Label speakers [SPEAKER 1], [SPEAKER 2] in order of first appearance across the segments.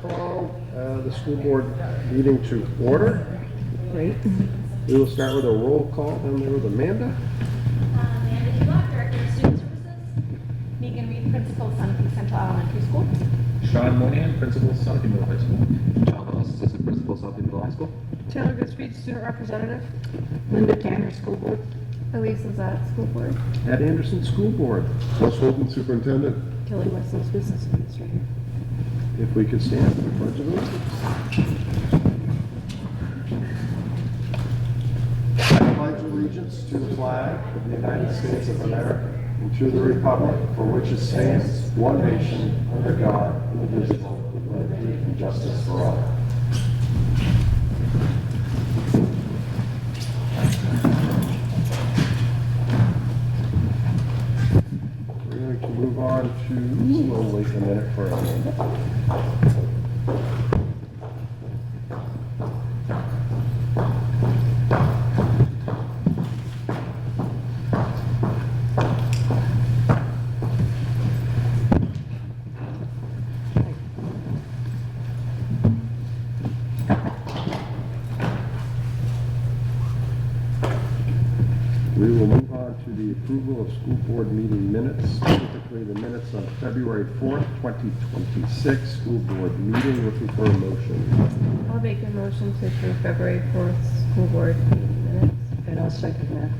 [SPEAKER 1] Call the school board meeting to order.
[SPEAKER 2] Great.
[SPEAKER 1] We will start with a roll call, then there with Amanda.
[SPEAKER 3] Amanda Helock, Director of Student Services. Megan Reed, Principal, Sunapee Central Elementary School.
[SPEAKER 4] Sean Moynihan, Principal, Southie Middle High School.
[SPEAKER 5] John Lewis, Assistant Principal, Southie Middle High School.
[SPEAKER 2] Taylor Goodspeed, Student Representative. Linda Tanner, School Board.
[SPEAKER 3] Elise Lazat, School Board.
[SPEAKER 1] Ed Anderson, School Board.
[SPEAKER 6] Russ Holden, Superintendent.
[SPEAKER 2] Kelly Wessels, Business Administrator.
[SPEAKER 1] If we could stand for the Pledge of Allegiance. I pledge allegiance to the flag of the United States of America and to the republic for which it stands, one nation, under God, indivisible, with liberty and justice for all. We're going to move on to, we'll wait a minute for Amanda. We will move on to the approval of school board meeting minutes, specifically the minutes on February 4th, 2026, school board meeting. Looking for a motion.
[SPEAKER 2] I'll make a motion to approve February 4th School Board meeting minutes. And I'll second that.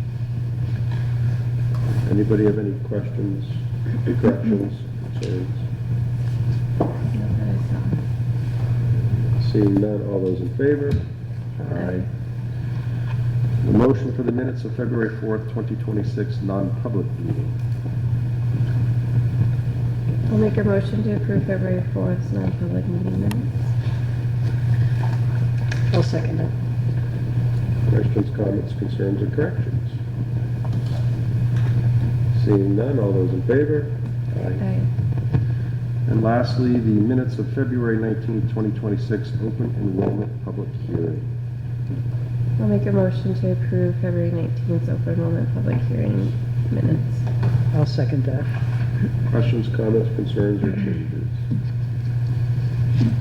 [SPEAKER 1] Anybody have any questions, corrections, concerns? Seeing none, all those in favor? Aye. The motion for the minutes of February 4th, 2026, non-public meeting.
[SPEAKER 2] I'll make a motion to approve February 4th non-public meeting minutes. I'll second that.
[SPEAKER 1] Questions, comments, concerns, or corrections? Seeing none, all those in favor?
[SPEAKER 2] Aye.
[SPEAKER 1] And lastly, the minutes of February 19th, 2026, open enrollment public hearing.
[SPEAKER 2] I'll make a motion to approve February 19th open enrollment public hearing minutes. I'll second that.
[SPEAKER 1] Questions, comments, concerns, or changes?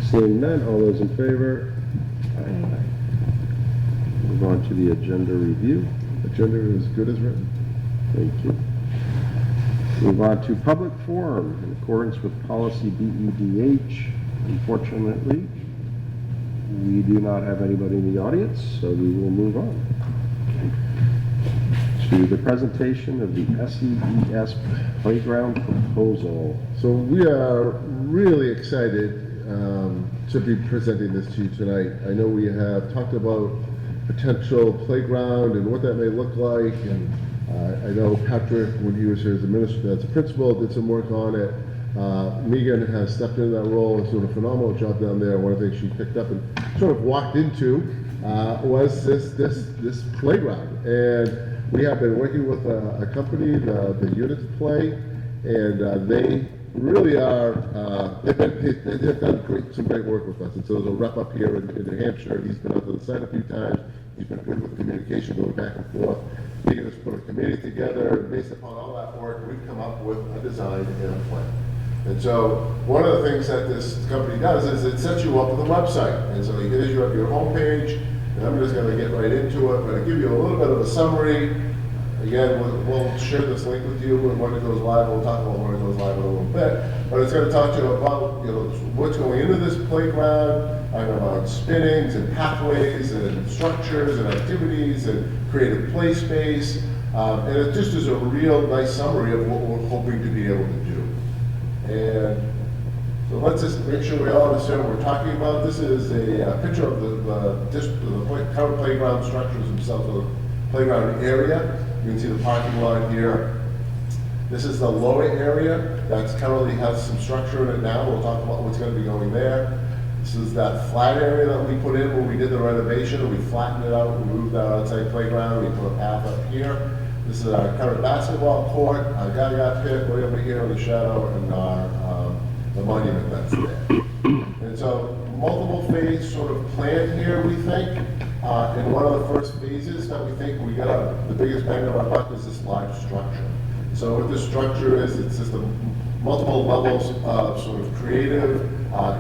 [SPEAKER 1] Seeing none, all those in favor?
[SPEAKER 2] Aye.
[SPEAKER 1] Move on to the agenda review.
[SPEAKER 6] Agenda is good as written.
[SPEAKER 1] Thank you. Move on to public forum in accordance with policy BEDH. Unfortunately, we do not have anybody in the audience, so we will move on to the presentation of the SEES playground proposal.
[SPEAKER 6] So we are really excited to be presenting this to you tonight. I know we have talked about potential playground and what that may look like, and I know Patrick, when he was here as a principal, did some work on it. Megan has stepped into that role and doing a phenomenal job down there. One of the things she picked up and sort of walked into was this playground. And we have been working with a company, the Unit Play, and they really are, they've done some great work with us. And so there's a rep up here in New Hampshire. He's been out to the site a few times. He's been good with communication going back and forth. Megan has put a committee together, and based upon all that work, we've come up with a design and a plan. And so one of the things that this company does is it sets you up with a website. And so here's you have your homepage, and I'm just going to get right into it, but I'll give you a little bit of a summary. Again, we'll share this link with you when it goes live. We'll talk about when it goes live in a little bit. But it's going to talk to you about what's going into this playground, and about spinnings and pathways and structures and activities and creative play space. And it just is a real nice summary of what we're hoping to be able to do. And so let's just make sure we all understand what we're talking about. This is a picture of the current playground structures themselves, the playground area. You can see the parking lot here. This is the lower area that currently has some structure in it now. We'll talk about what's going to be going there. This is that flat area that we put in when we did the renovation. We flattened it out, we moved our outside playground, we put a path up here. This is our current basketball court, our Gaga pit way over here in the shadow, and our the monument that's there. And so multiple phase sort of plan here, we think. And one of the first phases that we think we got the biggest bang of our buck is this large structure. So what this structure is, it's just multiple levels of sort of creative,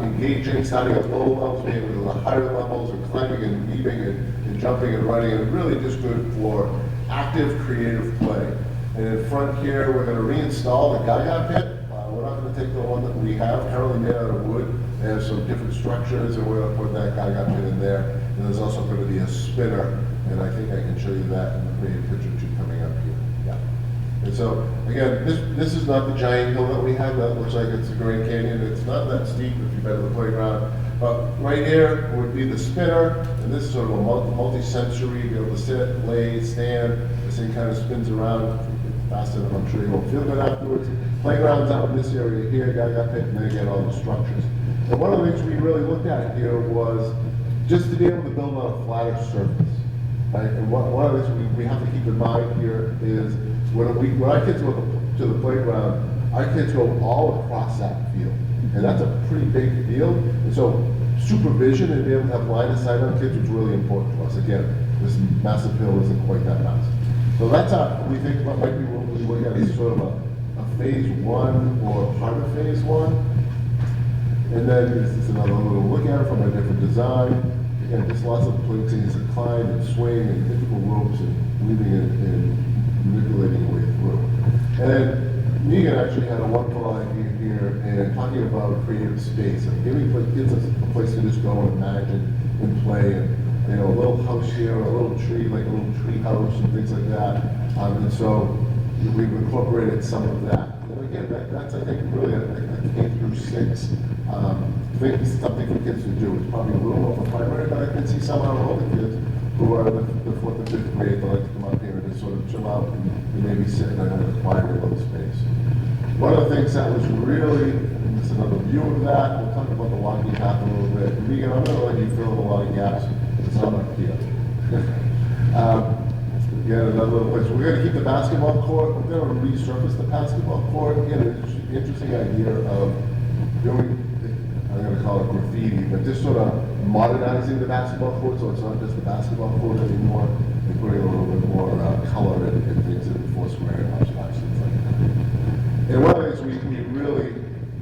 [SPEAKER 6] engaging, starting at low levels, maybe to the higher levels, or climbing and leaping and jumping and running, and really just good for active, creative play. And in front here, we're going to reinstall the Gaga pit. We're not going to take the one that we have currently made out of wood. They have some different structures, and we're going to put that Gaga pit in there. And there's also going to be a spinner, and I think I can show you that in maybe a picture or two coming up here. Yeah. And so, again, this is not the giant hill that we have. That looks like it's the Grand Canyon. It's not that steep if you've been to the playground. But right here would be the spinner, and this is sort of a multi-sensory, be able to sit, lay, stand. This thing kind of spins around faster than I'm sure you won't feel good afterwards. Playgrounds out in this area here, Gaga pit, and then again all the structures. And one of the things we really looked at here was just to be able to build on a flatter surface. Right? And one of the things we have to keep in mind here is when our kids go to the playground, our kids go all across that field. And that's a pretty big field. And so supervision and being able to have line of sight on kids was really important to us. Again, this massive hill isn't quite that massive. So that's how we think what might be what we look at as sort of a phase one or part of phase one. And then this is another little look at it from a different design. Again, just lots of places to climb and swing and difficult ropes and weaving and manipulating your way through. And then Megan actually had a wonderful idea here and talking about creative space and giving kids a place to just go and imagine and play, and a little house here, a little tree, like a little tree house and things like that. And so we've incorporated some of that. And again, that's I think really a K through 6 thing, something for kids to do. It's probably a little more for primary, but I can see some of our older kids who are the 4th and 5th grade that like to come up here and just sort of chill out and maybe sit in a quieter little space. One of the things that was really, and this is another view of that, we'll talk about the walking path a little bit. Megan, I'm going to let you fill in a lot of gaps. It's not up here. Again, another little place. We're going to keep the basketball court. We're going to resurface the basketball court. Again, an interesting idea of doing, I'm going to call it graffiti, but just sort of modernizing the basketball court so it's not just the basketball court anymore, and putting a little bit more color in things in the 4 square and hopscotch, things like that. And one of the things we really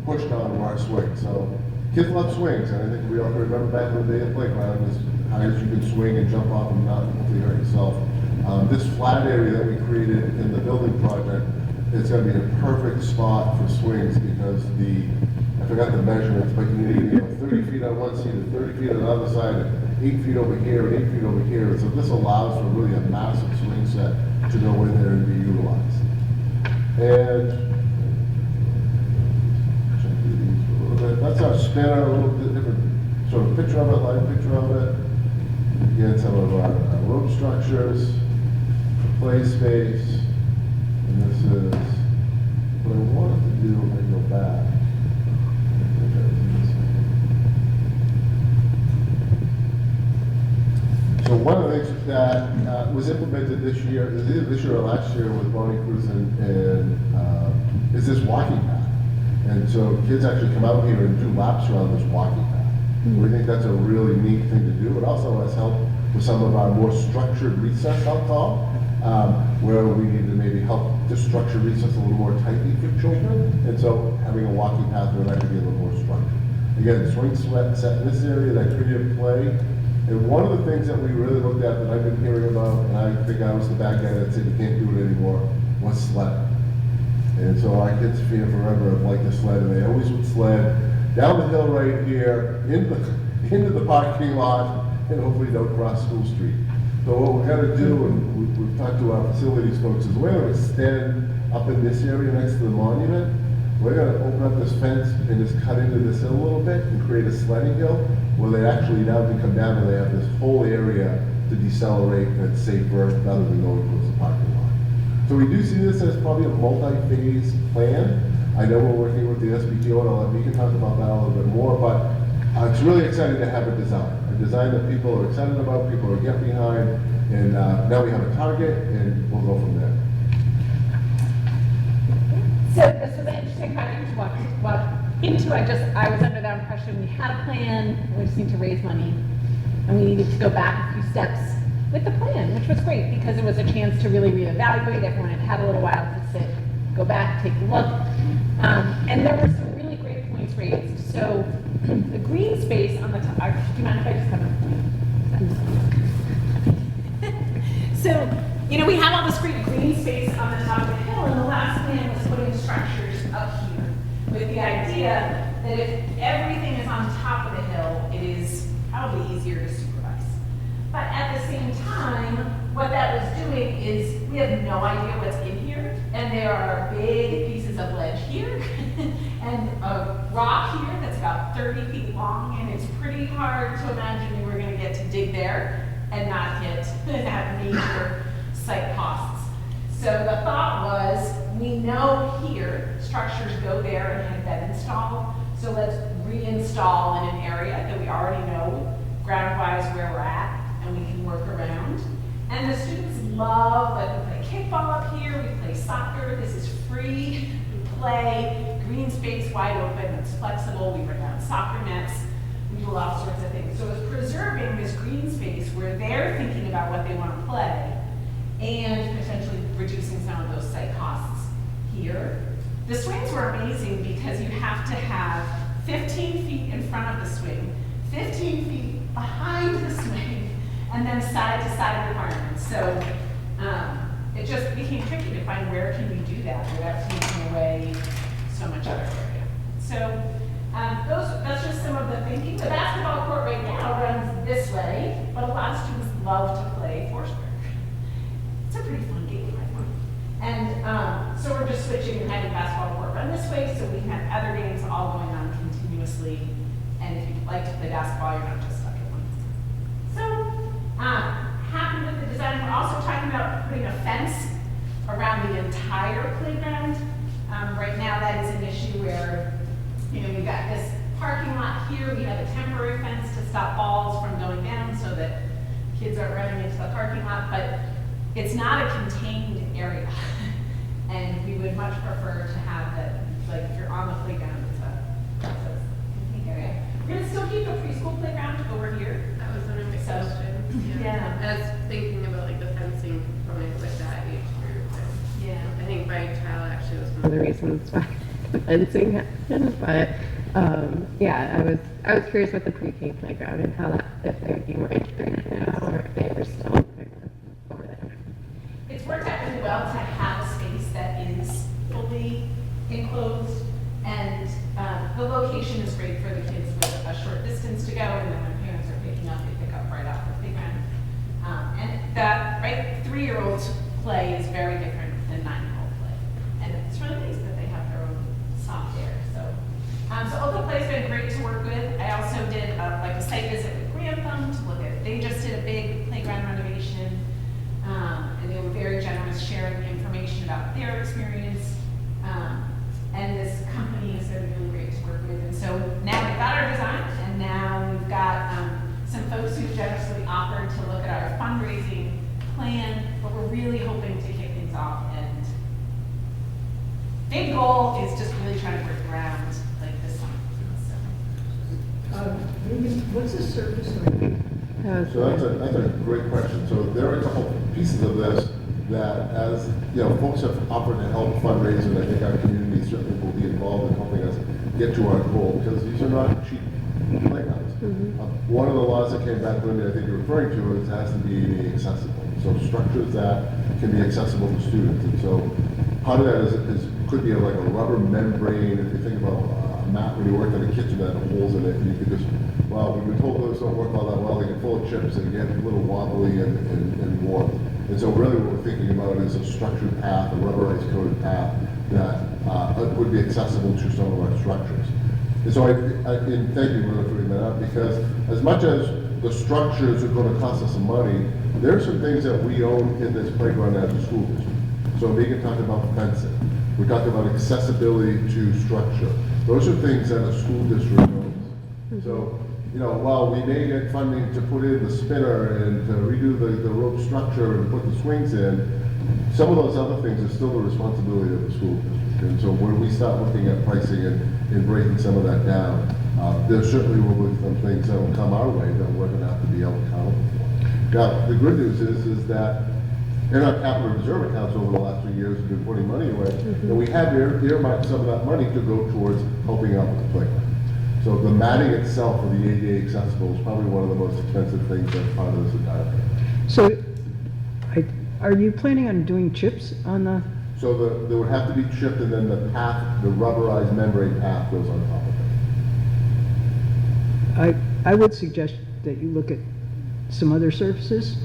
[SPEAKER 6] pushed on were our swings. So kids love swings, and I think we all remember back in the day at the playground, as high as you can swing and jump off and not hopefully hurt yourself. This flat area that we created in the building project is going to be a perfect spot for swings because I forgot the measurements, but you need 30 feet on one side and 30 feet on the other side, and 8 feet over here and 8 feet over here. And so this allows for really a massive swing set to go in there and be utilized. And that's our spinner, a little bit different sort of picture of it, live picture of it. Again, some of our rope structures, play space, and this is what I wanted to do when I go back. So one of the things that was implemented this year, either this year or last year with Bonnie Cruz is this walking path. And so kids actually come out here and do laps around this walking path. We think that's a really neat thing to do. It also has helped with some of our more structured recess, I'll call, where we need to maybe help just structure recess a little more tightly for children. And so having a walking path would actually be a little more structured. Again, swing set in this area, that creative play. And one of the things that we really looked at that I've been hearing about, and I think I was the bad guy that said you can't do it anymore, was sled. And so our kids fear forever have liked the sled, and they always would sled down the hill right here, into the parking lot, and hopefully don't cross School Street. So what we're going to do, and we've talked to our facilities folks, is we're going to extend up in this area next to the monument. We're going to open up this fence and just cut into this hill a little bit and create a sledding hill where they actually now can come down and they have this whole area to decelerate and it's safer rather than going towards the parking lot. So we do see this as probably a multi-phase plan. I know we're working with the SBTO and all that. We can talk about that a little bit more, but it's really exciting to have a design that people are excited about, people are getting behind, and now we have a target and we'll go from there.
[SPEAKER 3] So this was an interesting project to walk into. I was under that impression we had a plan, we just need to raise money, and we needed to go back a few steps with the plan, which was great because it was a chance to really reevaluate. Everyone had had a little while to sit go back, take a look. And there were some really great points raised. So the green space on the top, do you mind if I just have a So, you know, we have all this great green space on the top of the hill, and the last plan was putting structures up here with the idea that if everything is on top of the hill, it is probably easier to supervise. But at the same time, what that was doing is we have no idea what's in here, and there are big pieces of ledge here and a rock here that's about 30 feet long, and it's pretty hard to imagine you were going to get to dig there and not hit and have major site costs. So the thought was, we know here structures go there and have been installed, so let's reinstall in an area that we already know ground-wise where we're at, and we can work around. And the students love that we play kickball up here, we play soccer, this is free, we play, green space wide open, it's flexible, we bring out soccer nets, we do all sorts of things. So it's preserving this green space where they're thinking about what they want to play and potentially reducing some of those site costs here. The swings were amazing because you have to have 15 feet in front of the swing, 15 feet behind the swing, and then side to side requirements. So it just became tricky to find where can you do that without taking away so much other area. So that's just some of the thinking. The basketball court right now runs this way, but a lot of students love to play Foursquare. It's a pretty fun game, I find. And so we're just switching and having basketball court run this way, so we have other games all going on continuously. And if you'd like to play basketball, you're not just stuck at one. So, happy with the design. We're also talking about putting a fence around the entire playground. Right now, that is an issue where, you know, we've got this parking lot here. We have a temporary fence to stop balls from going down so that kids aren't running into the parking lot, but it's not a contained area. And we would much prefer to have that, like, if you're on the playground, it's a contained area. We're gonna still keep the preschool playground over here.
[SPEAKER 7] That was one of my
[SPEAKER 3] So,
[SPEAKER 7] questions.
[SPEAKER 3] yeah.
[SPEAKER 7] I was thinking about like the fencing component with that age group.
[SPEAKER 3] Yeah.
[SPEAKER 7] I think my child actually was one of
[SPEAKER 2] the reasons why the fencing happened, but yeah, I was curious with the pre-K playground and how that, if they would be more integrated now or if they were still over there.
[SPEAKER 3] It's worked out really well to have a space that is fully enclosed, and the location is great for the kids with a short distance to go, and then when parents are picking up, they pick up right off the playground. And that, right, 3-year-olds play is very different than 9-year-old play. And it's really nice that they have their own soft air, so. So Oakland Play's been great to work with. I also did like a site visit with Grantham to look at, they just did a big playground renovation. And they were very generous sharing information about their experience. And this company has been really great to work with. And so now we've got our design, and now we've got some folks who generously offered to look at our fundraising plan, but we're really hoping to kick things off. And big goal is just really trying to break ground like this summer.
[SPEAKER 8] What's the service like?
[SPEAKER 6] So that's a great question. So there are a couple pieces of this that, as you know, folks have offered to help fundraise, and I think our community certainly will be involved in helping us get to our goal, because these are not cheap playgrounds. One of the laws that came back, Linda, I think you're referring to, is it has to be ADA accessible. So structures that can be accessible to students. And so part of that is could be like a rubber membrane. If you think about a mat when you work in a kitchen that had holes in it, and you could just, well, we've been told those don't work all that well. They get full of chips and get a little wobbly and warm. And so really what we're thinking about is a structured path, a rubberized coated path that would be accessible to some of our structures. And so and thank you for bringing that up, because as much as the structures are going to cost us some money, there are some things that we own in this playground as a school district. So Megan talked about fencing. We talked about accessibility to structure. Those are things that a school district owns. So, you know, while we may get funding to put in the spinner and to redo the rope structure and put the swings in, some of those other things are still the responsibility of the school district. And so when we start looking at pricing and breaking some of that down, there certainly will be some things that will come our way that we're going to have to be held accountable for. Now, the good news is that in our capital reserve accounts over the last 3 years, we've been putting money away, and we have earmarked some of that money to go towards helping out with the playground. So the matting itself for the ADA accessible is probably one of the most expensive things that's part of this entire thing.
[SPEAKER 8] So, are you planning on doing chips on the,
[SPEAKER 6] So there would have to be chipped, and then the path, the rubberized membrane path goes on top of it.
[SPEAKER 8] I would suggest that you look at some other surfaces,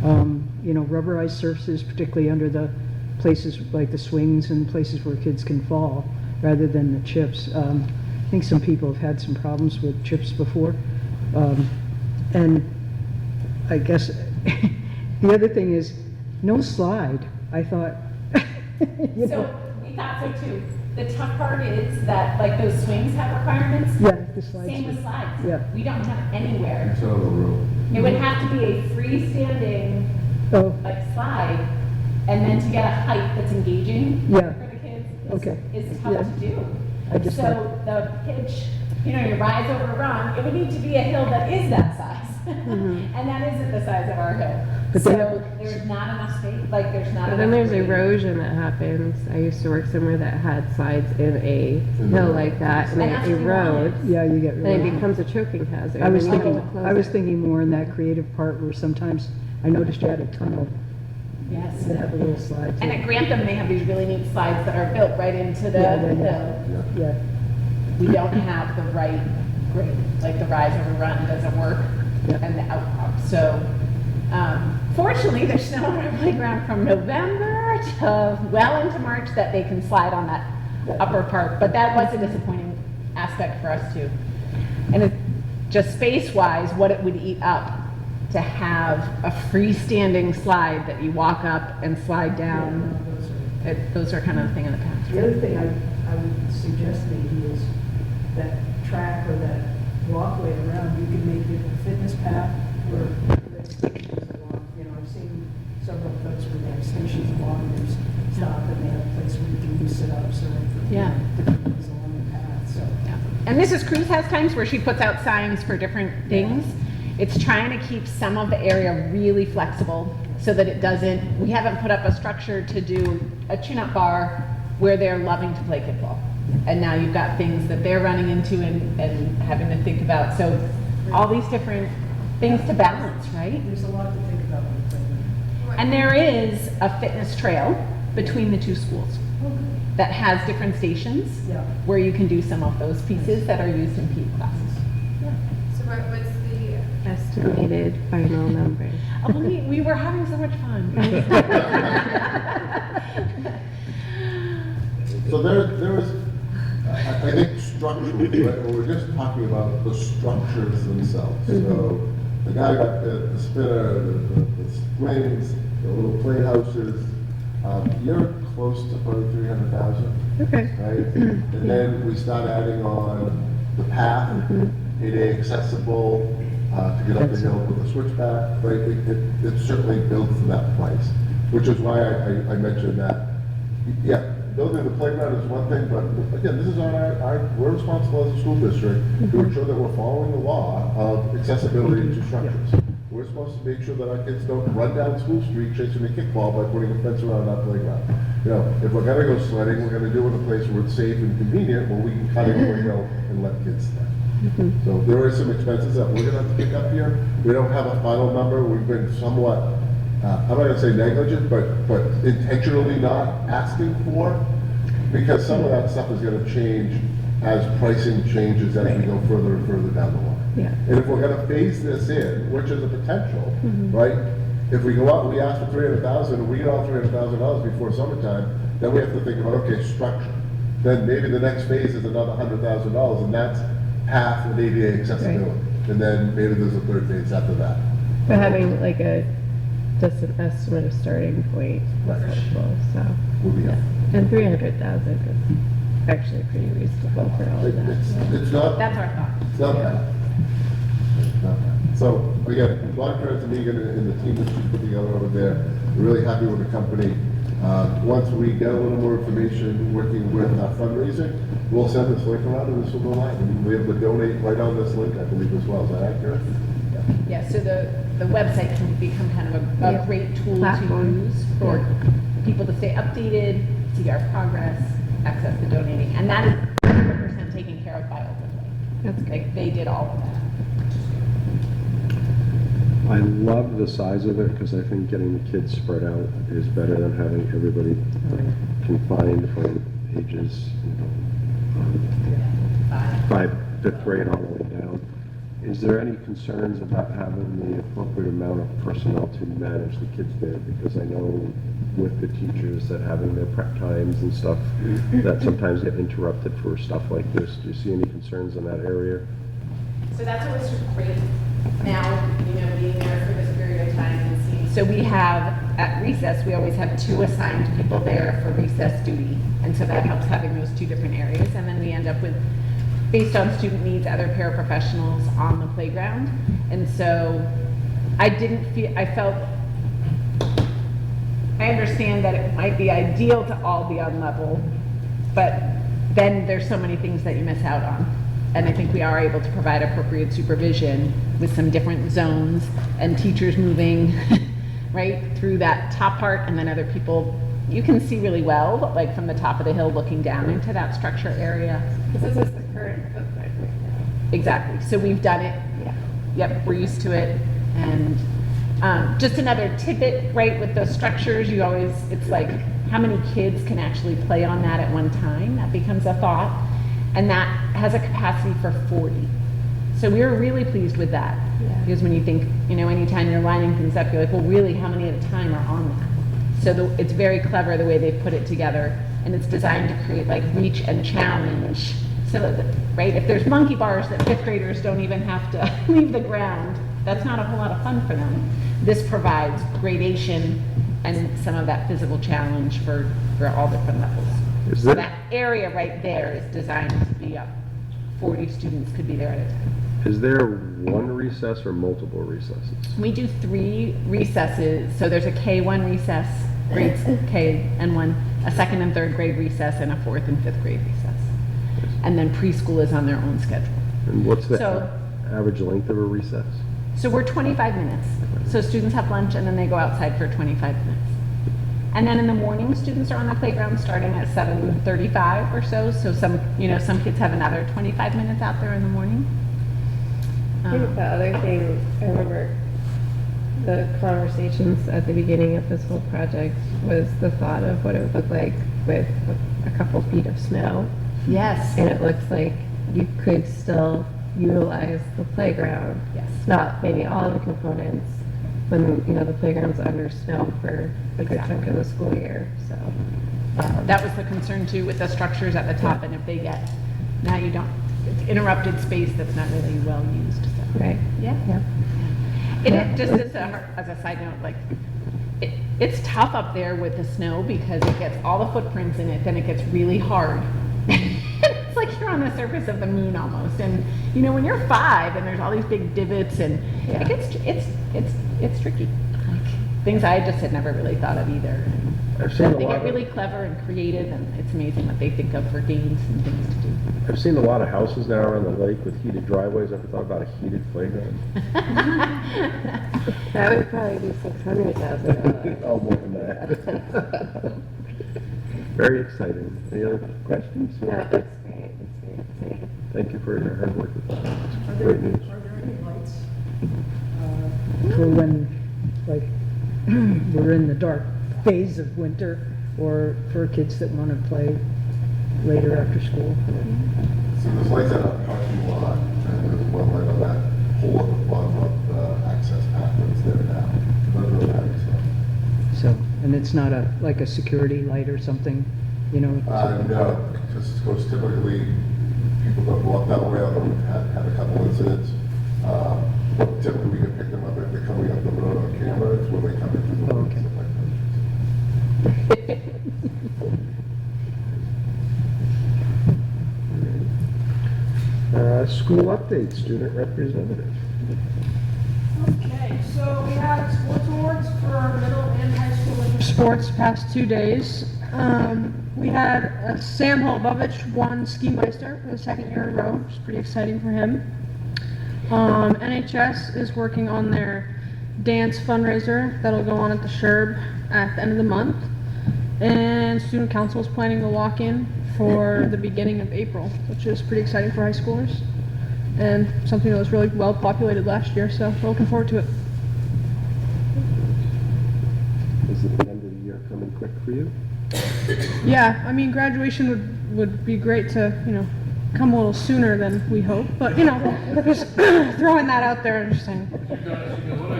[SPEAKER 8] you know, rubberized surfaces, particularly under the places like the swings and places where kids can fall, rather than the chips. I think some people have had some problems with chips before. And I guess the other thing is, no slide. I thought, you know,
[SPEAKER 3] So we thought so too. The tough part is that like those swings have requirements.
[SPEAKER 8] yeah, the slides.
[SPEAKER 3] Same with slides.
[SPEAKER 8] Yeah.
[SPEAKER 3] We don't have anywhere.
[SPEAKER 6] It's out of the room.
[SPEAKER 3] It would have to be a freestanding
[SPEAKER 8] Oh,
[SPEAKER 3] like slide, and then to get a height that's engaging
[SPEAKER 8] Yeah.
[SPEAKER 3] for the kids
[SPEAKER 8] Okay.
[SPEAKER 3] is tough
[SPEAKER 8] Yeah.
[SPEAKER 3] to do.
[SPEAKER 8] I just
[SPEAKER 3] So the pitch, you know, your rise over run, it would need to be a hill that is that size. And that isn't the size of our hill.
[SPEAKER 8] Mm-hmm. But they
[SPEAKER 3] So
[SPEAKER 8] have-
[SPEAKER 3] there's not enough space, like there's not
[SPEAKER 2] But
[SPEAKER 3] enough.
[SPEAKER 2] then there's
[SPEAKER 3] grade.
[SPEAKER 2] erosion that happens. I used to work somewhere that had slides in a hill like that, and
[SPEAKER 3] And
[SPEAKER 2] it
[SPEAKER 3] that's what we
[SPEAKER 2] erodes,
[SPEAKER 8] yeah, you get
[SPEAKER 2] and it
[SPEAKER 8] rid
[SPEAKER 2] becomes a choking hazard.
[SPEAKER 8] I was
[SPEAKER 2] and then you have
[SPEAKER 8] thinking,
[SPEAKER 2] to close
[SPEAKER 8] I was
[SPEAKER 2] it.
[SPEAKER 8] thinking more in that creative part where sometimes, I noticed you had a tunnel
[SPEAKER 3] Yes.
[SPEAKER 8] that had a little slide. to
[SPEAKER 3] And
[SPEAKER 8] it.
[SPEAKER 3] at Grantham, they have these really neat slides that are built right into the
[SPEAKER 8] Yeah, yeah,
[SPEAKER 3] hill.
[SPEAKER 8] yeah. Yeah,
[SPEAKER 3] We don't have the right grade, like the rise over run doesn't work,
[SPEAKER 8] Yeah.
[SPEAKER 3] and the outcrop. So, fortunately, there's snow on our playground from November to well into March that they can slide on that upper part, but that was a disappointing aspect for us too. And it, just space-wise, what it would eat up to have a freestanding slide that you walk up and slide down. Those are kind of a thing in the past.
[SPEAKER 8] The other thing I would suggest maybe is that track or that walkway around, you could make it a fitness path where the stations along, you know, I've seen several folks where they have stations along, there's stop and they have a place where you can do sit-ups or, you
[SPEAKER 3] Yeah.
[SPEAKER 8] know, different things along the path, so.
[SPEAKER 3] And Mrs. Cruz has times where she puts out signs for different things. It's trying to keep some of the area really flexible so that it doesn't, we haven't put up a structure to do a tune-up bar where they're loving to play kickball. And now you've got things that they're running into and having to think about. So all these different things to balance, right?
[SPEAKER 8] There's a lot to think about with the playground.
[SPEAKER 3] And there is a fitness trail between the two schools that has different stations
[SPEAKER 8] Yeah.
[SPEAKER 3] where you can do some of those pieces that are used in PE classes.
[SPEAKER 7] So what's the,
[SPEAKER 2] Estimated final number.
[SPEAKER 3] Oh, we were having so much fun.
[SPEAKER 6] So there was, I think structurally, right, we're just talking about the structures themselves. So the guy got the spinner, the springs, the little playhouses, you're close to probably 300,000,
[SPEAKER 2] Okay.
[SPEAKER 6] right? And then we start adding on the path, ADA accessible, to get up the hill with a switchback, right? It certainly builds to that price, which is why I mentioned that. Yeah, building the playground is one thing, but again, this is on we're responsible as a school district to ensure that we're following the law of accessibility to structures. We're supposed to make sure that our kids don't run down School Street chasing a kickball by putting a fence around our playground. You know, if we're gonna go sledding, we're gonna do it in a place where it's safe and convenient, where we can cut into a hill and let kids sled. So there are some expenses that we're gonna have to pick up here. We don't have a final number. We've been somewhat, I'm not gonna say negligent, but intentionally not asking for, because some of that stuff is gonna change as pricing changes as we go further and further down the line.
[SPEAKER 2] Yeah.
[SPEAKER 6] And if we're gonna phase this in, which is a potential, right? If we go out and we ask for 300,000, and we get all $300,000 before summertime, then we have to think about, okay, structure. Then maybe the next phase is another $100,000, and that's path and ADA accessibility. And then maybe there's a third phase after that.
[SPEAKER 2] But having like just an estimate of starting point was helpful, so.
[SPEAKER 6] Would be helpful.
[SPEAKER 2] And 300,000 is actually pretty reasonable for all of that.
[SPEAKER 6] It's not,
[SPEAKER 3] That's our thought.
[SPEAKER 6] it's not bad. It's not bad. So, again, a lot of credit to Megan and the team that she put together over there. We're really happy with the company. Once we get a little more information working with fundraising, we'll send this link around and this will go live. And we'll be able to donate right on this link, I believe, as well. Is that accurate?
[SPEAKER 3] Yeah, so the website can become kind of a
[SPEAKER 2] Yeah.
[SPEAKER 3] great tool
[SPEAKER 2] Platform.
[SPEAKER 3] to use for people to stay updated, see our progress, access the donating, and that is 100% taken care of by Openway.
[SPEAKER 2] That's great.
[SPEAKER 3] Like, they did all of that.
[SPEAKER 1] I love the size of it because I think getting the kids spread out is better than having everybody confined from ages, fifth grade all the way down. Is there any concerns about having the appropriate amount of personnel to manage the kids there? Because I know with the teachers that having their prep times and stuff, that sometimes get interrupted for stuff like this. Do you see any concerns in that area?
[SPEAKER 3] So that's always great now, being there for this period of time and seeing. So we have, at recess, we always have 2 assigned people there for recess duty. And so that helps having those 2 different areas. And then we end up with, based on student needs, other paraprofessionals on the playground. And so I felt, I understand that it might be ideal to all be on level, but then there's so many things that you miss out on. And I think we are able to provide appropriate supervision with some different zones and teachers moving right through that top part, and then other people, you can see really well, like from the top of the hill looking down into that structure area.
[SPEAKER 2] This is the current footprint right now.
[SPEAKER 3] Exactly. So we've done it.
[SPEAKER 2] Yeah.
[SPEAKER 3] Yep, we're used to it. And just another tidbit, right, with those structures, it's like how many kids can actually play on that at one time? That becomes a thought. And that has a capacity for 40. So we were really pleased with that.
[SPEAKER 2] Yeah.
[SPEAKER 3] Because when you think, anytime you're lining things up, you're like, well, really, how many at a time are on that? So it's very clever the way they've put it together. And it's designed to create like reach and challenge. So that, right, if there's monkey bars that 5th graders don't even have to leave the ground, that's not a whole lot of fun for them. This provides gradation and some of that physical challenge for all different levels.
[SPEAKER 1] Is
[SPEAKER 3] So
[SPEAKER 1] there,
[SPEAKER 3] that area right there is designed to be up. 40 students could be there at a time.
[SPEAKER 1] is there one recess or multiple recesses?
[SPEAKER 3] We do 3 recesses. So there's a K1 recess, grades K and 1, a 2nd and 3rd grade recess, and a 4th and 5th grade recess. And then preschool is on their own schedule.
[SPEAKER 1] And what's the
[SPEAKER 3] So-
[SPEAKER 1] average length of a recess?
[SPEAKER 3] So we're 25 minutes. So students have lunch and then they go outside for 25 minutes. And then in the morning, students are on the playground starting at 7:35 or so. So some kids have another 25 minutes out there in the morning.
[SPEAKER 2] I think the other thing, I remember the conversations at the beginning of this whole project was the thought of what it would look like with a couple feet of snow.
[SPEAKER 3] Yes.
[SPEAKER 2] And it looks like you could still utilize the playground.
[SPEAKER 3] Yes.
[SPEAKER 2] Not maybe all of the components when, the playground's under snow for a good chunk of the school year, so.
[SPEAKER 3] That was the concern too with the structures at the top, and if they get, now you don't, it's interrupted space that's not really well used, so.
[SPEAKER 2] Right.
[SPEAKER 3] Yeah.
[SPEAKER 2] Yeah.
[SPEAKER 3] And it just as a side note, like, it's tough up there with the snow because it gets all the footprints in it, then it gets really hard. It's like you're on the surface of the moon almost, and when you're 5 and there's all these big divots, and
[SPEAKER 2] Yeah.
[SPEAKER 3] it's tricky. Like, things I just had never really thought of either.
[SPEAKER 1] I've seen a
[SPEAKER 3] They
[SPEAKER 1] lot
[SPEAKER 3] get really
[SPEAKER 1] of,
[SPEAKER 3] clever and creative, and it's amazing what they think of for games and things to do.
[SPEAKER 1] I've seen a lot of houses now around the lake with heated driveways. Ever thought about a heated playground?
[SPEAKER 2] That would probably be $600,000.
[SPEAKER 1] Oh, more than that. Very exciting. Any other questions?
[SPEAKER 2] No, that's great, that's great.
[SPEAKER 1] Thank you for your hard work with that. It's great news.
[SPEAKER 8] For when, like, we're in the dark phase of winter, or for kids that want to play later after school.
[SPEAKER 6] So there's lights out on the parking lot, and there's one light on that pole at the bottom of the access path that's there now. None of that stuff.
[SPEAKER 8] So, and it's not like a security light or something,
[SPEAKER 6] No, because typically, people that walk that way, although we've had a couple incidents, typically we can pick them up if they're coming up the road on camera, it's when they come into the
[SPEAKER 8] Oh,
[SPEAKER 6] road,
[SPEAKER 8] okay.
[SPEAKER 6] stuff like that.
[SPEAKER 1] School update, student representative.
[SPEAKER 9] Okay, so we had sports awards for middle and high school sports past 2 days. We had Sam Holbovich won Ski Meister for the 2nd year in a row, which is pretty exciting for him. NHS is working on their dance fundraiser that'll go on at the Sherb at the end of the month. And student council is planning the walk-in for the beginning of April, which is pretty exciting for high schoolers. And something that was really well populated last year, so we're looking forward to it.
[SPEAKER 1] Is the end of the year coming quick for you?
[SPEAKER 9] Yeah, I mean, graduation would be great to, come a little sooner than we hope, but, just throwing that out there and just saying.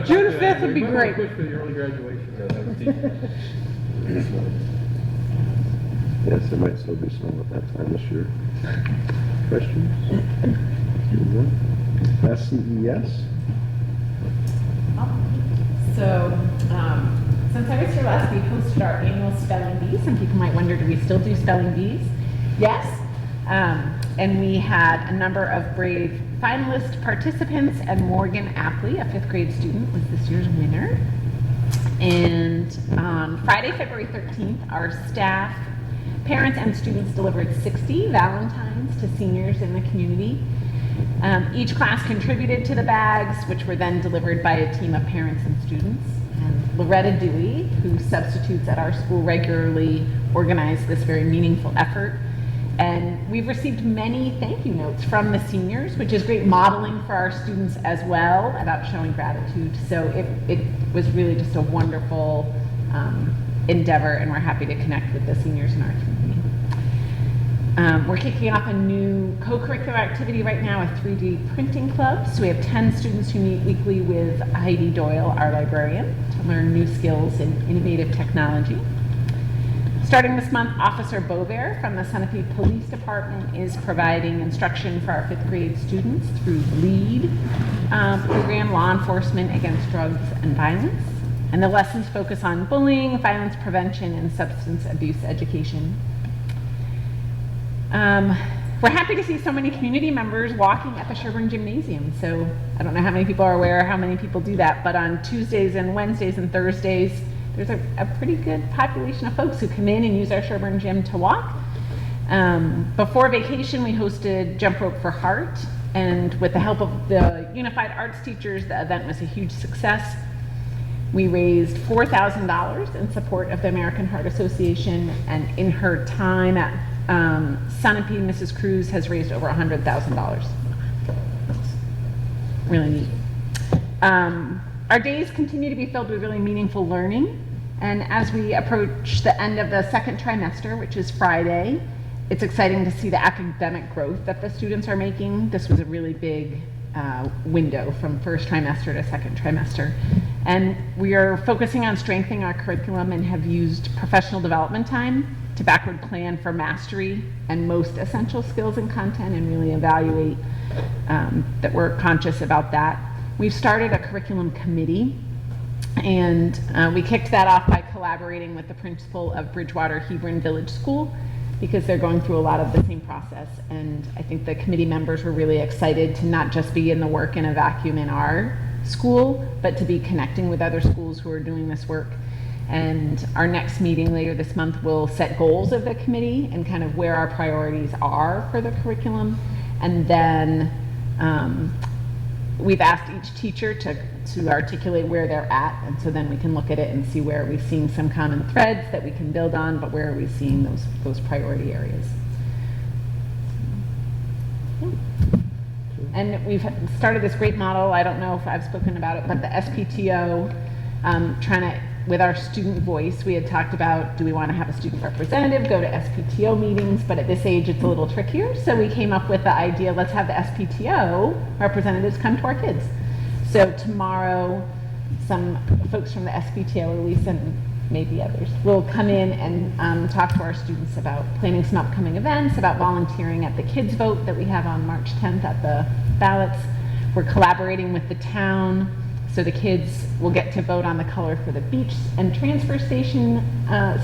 [SPEAKER 9] June 5th would be great.
[SPEAKER 4] Push for the early graduation.
[SPEAKER 1] Yes, there might still be snow at that time this year. Questions? SCES?
[SPEAKER 3] So, since I was here last, we hosted our annual spelling bee. Some people might wonder, do we still do spelling bees? Yes. And we had a number of brave finalist participants, and Morgan Apley, a 5th grade student, was this year's winner. And on Friday, February 13th, our staff, parents, and students delivered 60 Valentines to seniors in the community. Each class contributed to the bags, which were then delivered by a team of parents and students. And Loretta Dewey, who substitutes at our school regularly, organized this very meaningful effort. And we've received many thank you notes from the seniors, which is great modeling for our students as well about showing gratitude. So it was really just a wonderful endeavor, and we're happy to connect with the seniors in our community. We're kicking off a new co-curricular activity right now, a 3D printing club. So we have 10 students who meet weekly with Heidi Doyle, our librarian, to learn new skills in innovative technology. Starting this month, Officer Bover from the Sunapee Police Department is providing instruction for our 5th grade students through LEAD program, Law Enforcement Against Drugs and Violence. And the lessons focus on bullying, violence prevention, and substance abuse education. We're happy to see so many community members walking at the Sherburne Gymnasium. So I don't know how many people are aware how many people do that, but on Tuesdays and Wednesdays and Thursdays, there's a pretty good population of folks who come in and use our Sherburne Gym to walk. Before vacation, we hosted Jump Rope for Heart, and with the help of the Unified Arts teachers, the event was a huge success. We raised $4,000 in support of the American Heart Association, and in her time at Sunapee, Mrs. Cruz has raised over $100,000. Really neat. Our days continue to be filled with really meaningful learning, and as we approach the end of the 2nd trimester, which is Friday, it's exciting to see the academic growth that the students are making. This was a really big window from 1st trimester to 2nd trimester. And we are focusing on strengthening our curriculum and have used professional development time to backward plan for mastery and most essential skills and content, and really evaluate that we're conscious about that. We've started a curriculum committee, and we kicked that off by collaborating with the principal of Bridgewater Hebron Village School, because they're going through a lot of the same process. And I think the committee members were really excited to not just be in the work in a vacuum in our school, but to be connecting with other schools who are doing this work. And our next meeting later this month will set goals of the committee and kind of where our priorities are for the curriculum. And then we've asked each teacher to articulate where they're at, and so then we can look at it and see where we've seen some common threads that we can build on, but where are we seeing those priority areas. And we've started this great model, I don't know if I've spoken about it, but the SPTO, with our student voice, we had talked about, do we want to have a student representative go to SPTO meetings, but at this age it's a little trickier, so we came up with the idea, let's have the SPTO representatives come to our kids. So tomorrow, some folks from the SPTO, Elise and maybe others, will come in and talk to our students about planning some upcoming events, about volunteering at the Kids Vote that we have on March 10th at the ballots. We're collaborating with the town, so the kids will get to vote on the color for the beach and transfer station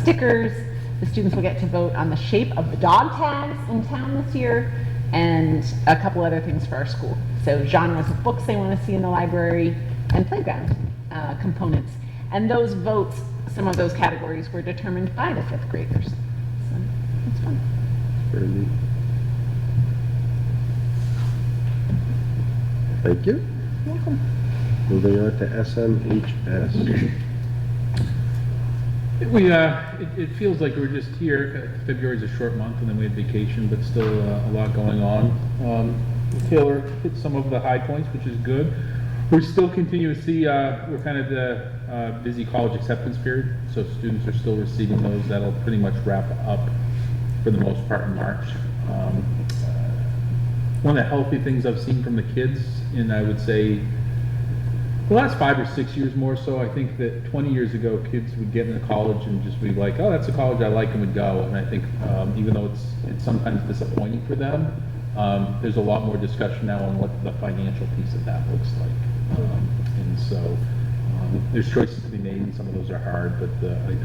[SPEAKER 3] stickers. The students will get to vote on the shape of the dog tags in town this year, and a couple other things for our school. So genres of books they want to see in the library, and playground components. And those votes, some of those categories were determined by the 5th graders. So it's fun.
[SPEAKER 1] Very neat. Thank you. Moving on to SMHS.
[SPEAKER 4] It feels like we're just here. February's a short month, and then we had vacation, but still a lot going on. Taylor hit some of the high points, which is good. We still continue to see, we're kind of the busy college acceptance period, so students are still receiving those. That'll pretty much wrap up for the most part in March. One of the healthy things I've seen from the kids, and I would say the last 5 or 6 years more so, I think that 20 years ago, kids would get into college and just be like, oh, that's a college I like, and would go. And I think even though it's sometimes disappointing for them, there's a lot more discussion now on what the financial piece of that looks like. And so there's choices to be made, and some of those are hard, but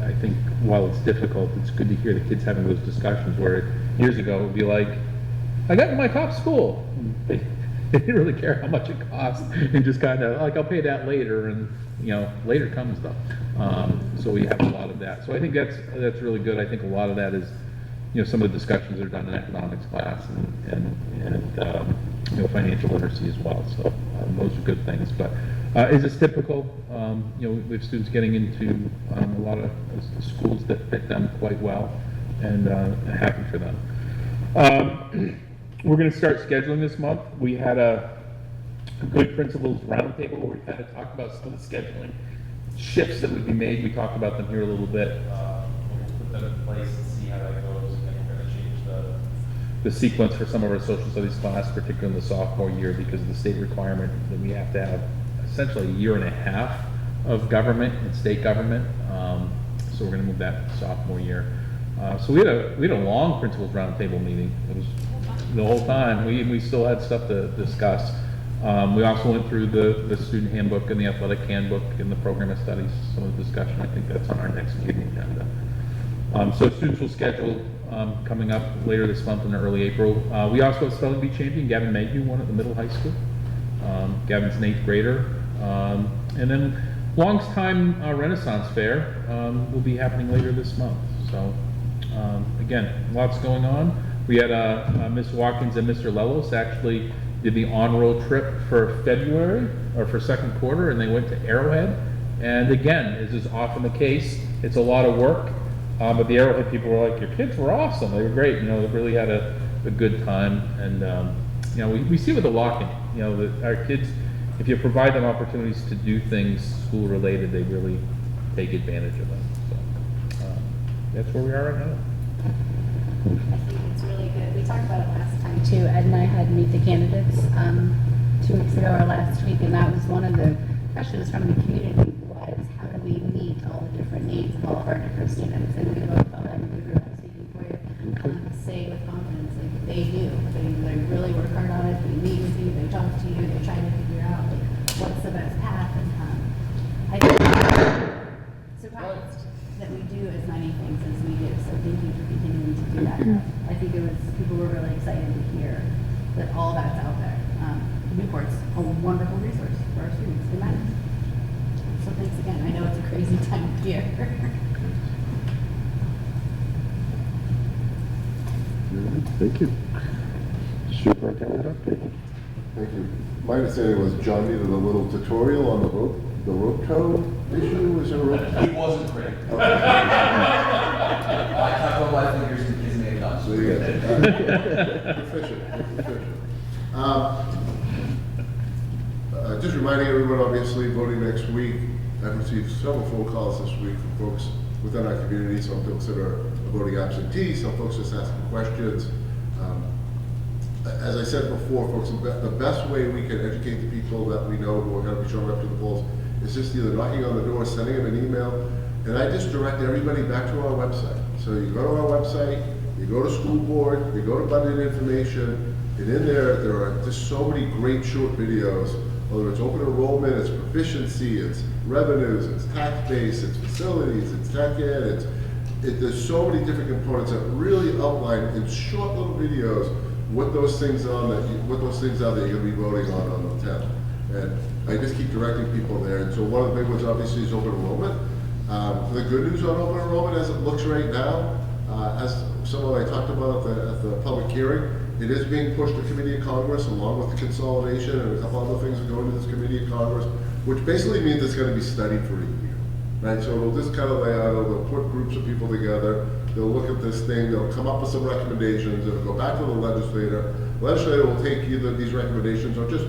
[SPEAKER 4] I think while it's difficult, it's good to hear the kids having those discussions where years ago it would be like, I got into my top school. They didn't really care how much it cost, and just kind of like, I'll pay that later, and later comes though. So we have a lot of that. So I think that's really good. I think a lot of that is some of the discussions that are done in economics class and financial literacy as well. So those are good things. But is this typical? We have students getting into a lot of schools that fit them quite well, and happy for them. We're going to start scheduling this month. We had a good principals roundtable where we kind of talked about some of the scheduling shifts that would be made. We talked about them here a little bit. We'll put them in place and see how that goes. And then we're going to change the sequence for some of our social studies class, particularly in the sophomore year, because of the state requirement that we have to have essentially a year and a half of government and state government. So we're going to move that to sophomore year. So we had a long principals roundtable meeting. It was the whole time. We still had stuff to discuss. We also went through the student handbook and the athletic handbook and the program of studies, some of the discussion. I think that's on our next meeting agenda. So students will schedule coming up later this month in early April. We also have spelling bee champion Gavin Mayhew, one at the middle high school. Gavin's an 8th grader. And then Long's-time Renaissance Fair will be happening later this month. So again, lots going on. We had Miss Watkins and Mr. Lelos actually did the on-road trip for February, or for second quarter, and they went to Arrowhead. And again, as is often the case, it's a lot of work, but the Arrowhead people were like, your kids were awesome, they were great, they really had a good time. And we see with the lock-in, that our kids, if you provide them opportunities to do things school-related, they really take advantage of them. So that's where we are right now.
[SPEAKER 10] I think it's really good. We talked about it last time too. Ed and I had meet the candidates 2 weeks ago or last week, and that was one of the questions from the community was, how do we meet all the different needs of all of our different students? And we both felt like we were speaking for you, say with confidence, like they do. They really work hard on it. They meet with you. They talk to you. They're trying to figure out what's the best path. And I think I'm surprised that we do as many things as we do. So thank you for continuing to do that. I think people were really excited to hear that all that's out there. Newport's a wonderful resource for our students to manage. So thanks again. I know it's a crazy time of year.
[SPEAKER 1] Thank you. Superintendent update.
[SPEAKER 6] Thank you. My understanding was John needed a little tutorial on the rope tow issue. Was there a rope?
[SPEAKER 5] He wasn't great. I kept on my fingers and kids made it up.
[SPEAKER 6] So you got proficient. Just reminding everyone, obviously, voting next week. I've received several phone calls this week from folks within our community. Some folks that are voting absentee, some folks just asking questions. As I said before, folks, the best way we can educate the people that we know who are going to be showing up to the polls is just either knocking on the door, sending them an email, and I just direct everybody back to our website. So you go to our website, you go to school board, you go to budget information, and in there are just so many great short videos, whether it's open enrollment, it's proficiency, it's revenues, it's tax base, it's facilities, it's tech ed, there's so many different components that really outline in short little videos what those things are that you're going to be voting on the 10th. And I just keep directing people there. And so one of the big ones obviously is open enrollment. The good news on open enrollment as it looks right now, as some of I talked about at the public hearing, It is being pushed to Committee of Congress along with the consolidation and a couple other things that go into this Committee of Congress, which basically means it's gonna be studied for a year, right? So it'll just kind of lay out, they'll put groups of people together, they'll look at this thing, they'll come up with some recommendations, it'll go back to the legislator. The legislator will take either these recommendations or just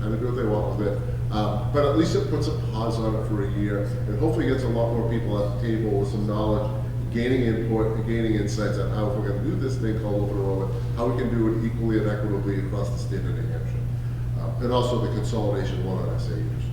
[SPEAKER 6] kind of do what they want with it. But at least it puts a pause on it for a year, and hopefully gets a lot more people at the table with some knowledge, gaining input, and gaining insights on how, if we're gonna do this thing called open enrollment, how we can do it equally and equitably across the state of New Hampshire. And also the consolidation of one on SAUs.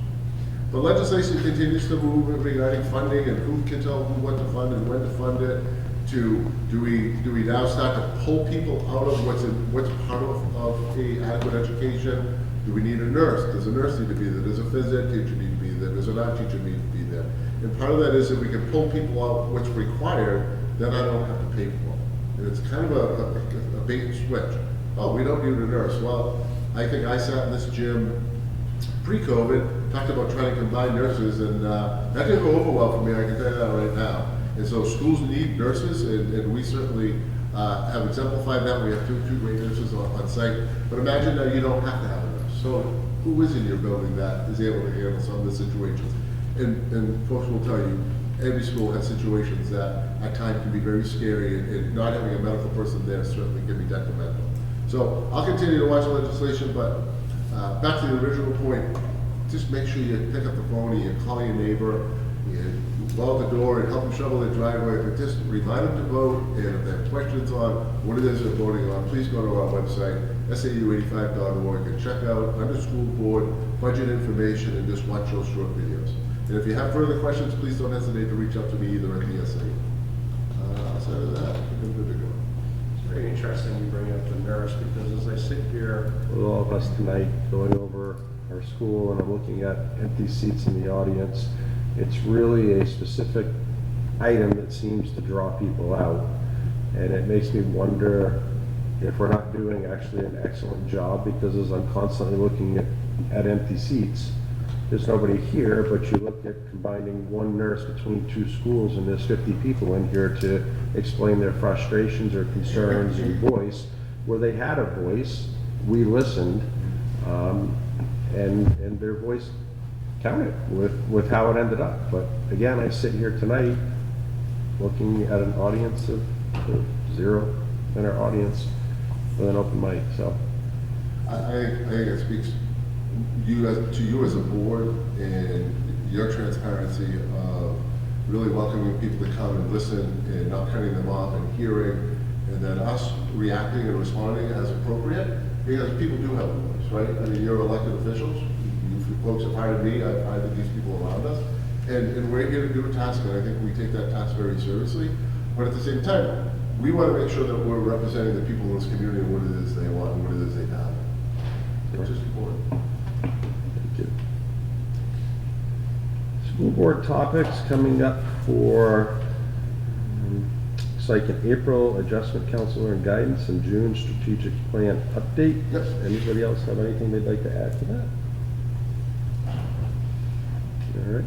[SPEAKER 6] The legislation continues to move regarding funding and who can tell who what to fund and when to fund it, to do we now start to pull people out of what's part of a adequate education? Do we need a nurse? Does a nurse need to be there? Does a phys ed teacher need to be there? Does an art teacher need to be there? And part of that is if we can pull people out what's required, then I don't have to pay for it. And it's kind of a bait and switch. Oh, we don't need a nurse. Well, I think I sat in this gym pre-COVID, talked about trying to combine nurses, and that didn't go over well for me, I can tell you that right now. And so schools need nurses, and we certainly have exemplified that. We have two great nurses on site. But imagine now you don't have to have a nurse. So who is in your building that is able to handle some of the situations? And folks will tell you, every school has situations that at times can be very scary, and not having a medical person there certainly can be detrimental. So I'll continue to watch the legislation, but back to the original point, just make sure you pick up the phone and you call your neighbor, you go out the door and help them shovel their driveway, but just remind them to vote, and if they have questions on what it is they're voting on, please go to our website, sau85.org, and check out under school board budget information and just watch those short videos. And if you have further questions, please don't hesitate to reach out to me either at the SA. Outside of that, I'm good to go.
[SPEAKER 1] It's very interesting you bring up the nurse, because as I sit here with all of us tonight going over our school and I'm looking at empty seats in the audience, it's really a specific item that seems to draw people out. And it makes me wonder if we're not doing actually an excellent job, because as I'm constantly looking at empty seats, there's nobody here, but you look at combining one nurse between two schools, and there's 50 people in here to explain their frustrations or concerns and voice. Where they had a voice, we listened, and their voice counted with how it ended up. But again, I sit here tonight looking at an audience of 0 in our audience with an open mic. So
[SPEAKER 6] I think it speaks to you as a board and your transparency of really welcoming people to come and listen and not cutting them off and hearing, and then us reacting and responding as appropriate, because people do have a voice, right? I mean, you're elected officials. You folks have hired me, I've hired these people around us, and we're here to do a task, and I think we take that task very seriously. But at the same time, we want to make sure that we're representing the people in this community and what it is they want and what it is they have. It's just important.
[SPEAKER 1] thank you. School board topics coming up for, looks like in April, adjustment counselor and guidance, in June, strategic plan update.
[SPEAKER 6] Yep.
[SPEAKER 1] Anybody else have anything they'd like to add to that? All right.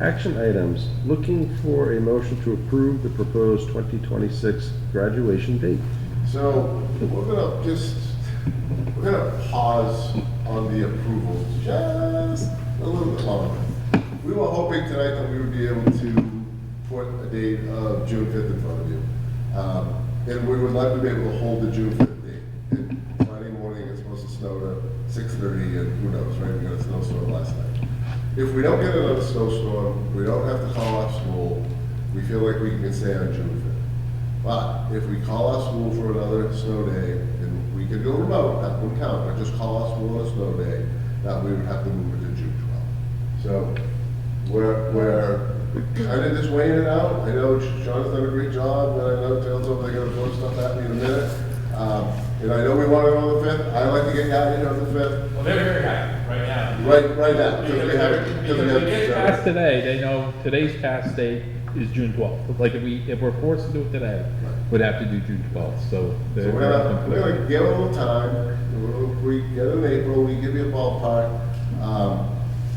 [SPEAKER 1] Action items, looking for a motion to approve the proposed 2026 graduation date.
[SPEAKER 6] So we're gonna pause on the approvals just a little bit longer. We were hoping tonight that we would be able to put a date of June 5th in front of you. And we would like to be able to hold the June 5th date. And Friday morning, it's supposed to snow to 6:30, and who knows, right? We got a snowstorm last night. If we don't get another snowstorm, we don't have to call off school, we feel like we can stay on June 5th. But if we call off school for another snow day, and we can go remote, that wouldn't count, but just call off school on a snow day, that we would have to move it to June 12th. So we're kind of just weighing it out. I know Sean's done a great job, and I know Taylor's over there gonna throw stuff at me in a minute. And I know we want it on the 5th. I like to get out here on the 5th.
[SPEAKER 11] Well, they're very happy right now.
[SPEAKER 6] Right now, because we have it.
[SPEAKER 4] If we get it passed today, they know today's pass date is June 12th. Like if we're forced to do it today, we'd have to do June 12th, so.
[SPEAKER 6] So we're gonna give it a little time. We get it in April, we give you a ballpark.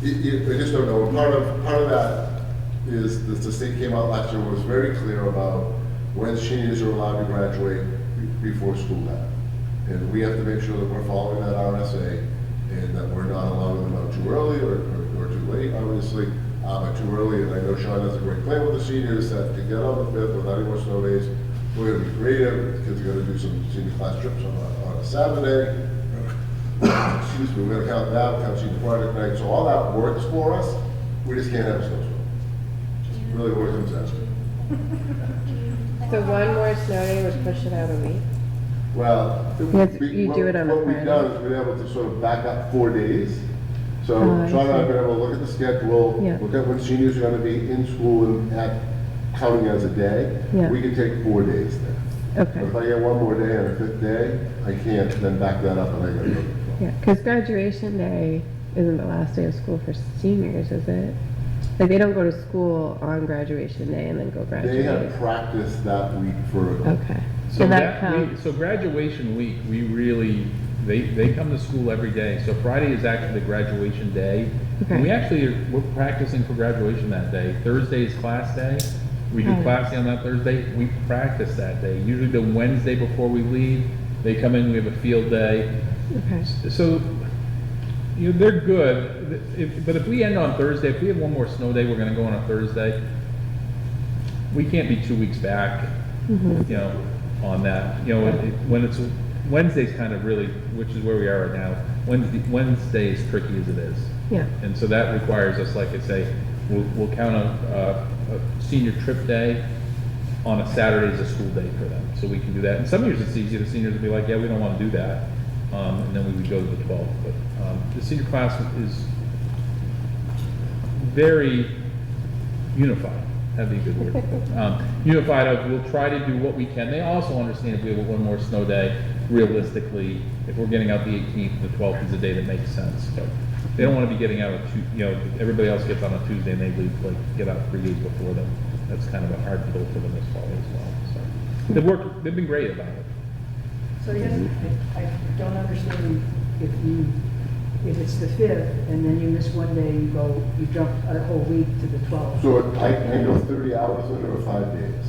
[SPEAKER 6] We just don't know. Part of that is the state came out last year, was very clear about when seniors are allowed to graduate, before school time. And we have to make sure that we're following that RSA and that we're not allowing them out too early or too late, obviously, but too early. And I know Sean has a great plan with the seniors that to get on the 5th without any more snow days, we're gonna be creative. The kids are gonna do some senior class trips on a Saturday. Excuse me, we're gonna count down, count senior project night. So all that works for us. We just can't have a snowstorm. It's really what it comes down to.
[SPEAKER 2] So one more snow day would push it out a week?
[SPEAKER 6] Well,
[SPEAKER 2] Yes, you do it on a
[SPEAKER 6] what we've
[SPEAKER 2] Friday.
[SPEAKER 6] done is been able to sort of back up 4 days. So
[SPEAKER 2] Oh, I
[SPEAKER 6] Sean and I have
[SPEAKER 2] see.
[SPEAKER 6] been able to look at the schedule,
[SPEAKER 2] Yeah.
[SPEAKER 6] look at when seniors are gonna be in school and at counting as a day.
[SPEAKER 2] Yeah.
[SPEAKER 6] We can take 4 days there.
[SPEAKER 2] Okay,
[SPEAKER 6] If I get one more day on a 5th day, I can't then back that up and I gotta go.
[SPEAKER 2] yeah, because graduation day isn't the last day of school for seniors, is it? Like, they don't go to school on graduation day and then go
[SPEAKER 6] They have
[SPEAKER 2] graduate?
[SPEAKER 6] practice that week for,
[SPEAKER 2] Okay,
[SPEAKER 4] So
[SPEAKER 2] so that
[SPEAKER 4] that week,
[SPEAKER 2] counts.
[SPEAKER 4] so graduation week, we really, they come to school every day. So Friday is actually the graduation day.
[SPEAKER 2] Okay.
[SPEAKER 4] And we actually, we're practicing for graduation that day. Thursday is class day. We do
[SPEAKER 2] Oh.
[SPEAKER 4] class day on that Thursday. We practice that day. Usually the Wednesday before we leave, they come in, we have a field day.
[SPEAKER 2] Okay,
[SPEAKER 4] So, you know, they're good. But if we end on Thursday, if we have one more snow day, we're gonna go on a Thursday. We can't be 2 weeks back,
[SPEAKER 2] Mhm.
[SPEAKER 4] you know, on that. You know, when it's, Wednesday's kind of really, which is where we are right now. Wednesday is tricky as it is.
[SPEAKER 2] yeah,
[SPEAKER 4] And so that requires us, like I say, we'll count a senior trip day on a Saturday as a school day for them. So we can do that. And some years it's easy. The seniors will be like, yeah, we don't want to do that. And then we would go to the 12th. But the senior class is very unified. That'd be a good word. Unified of, we'll try to do what we can. They also understand if we have one more snow day, realistically, if we're getting out the 18th, the 12th is a day that makes sense. But they don't want to be getting out you know, everybody else gets on a Tuesday and they leave, like, get out 3 days before them. That's kind of a hard pill for them this fall as well, so. They've been great about it.
[SPEAKER 8] So I guess I don't understand if it's the 5th and then you miss one day, you jump a whole week to the 12th.
[SPEAKER 6] so I go 30 hours under 5 days,